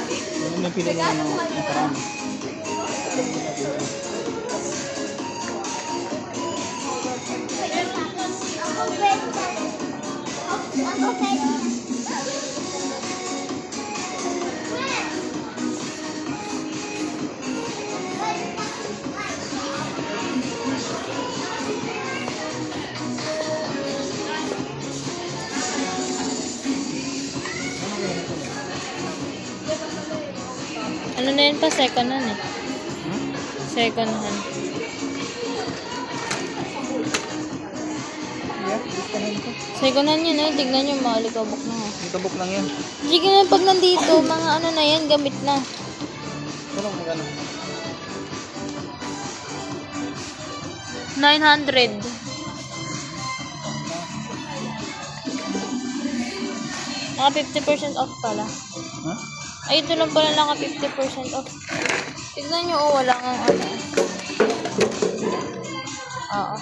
Yung napili ko ng nakaraan. Ano na yun pa? Second hand eh. Second hand. Yeah, gusto na ito. Second hand yun eh. Tignan nyo, mga alikabok na nga. Itabok lang yan. Sige na, pag nandito, mga ano na yan, gamit na. Anong magano? 900. Naka 50% off pala. Ha? Ay, ito lang pala naka 50% off. Tignan nyo, oh, wala kang ano. Oo.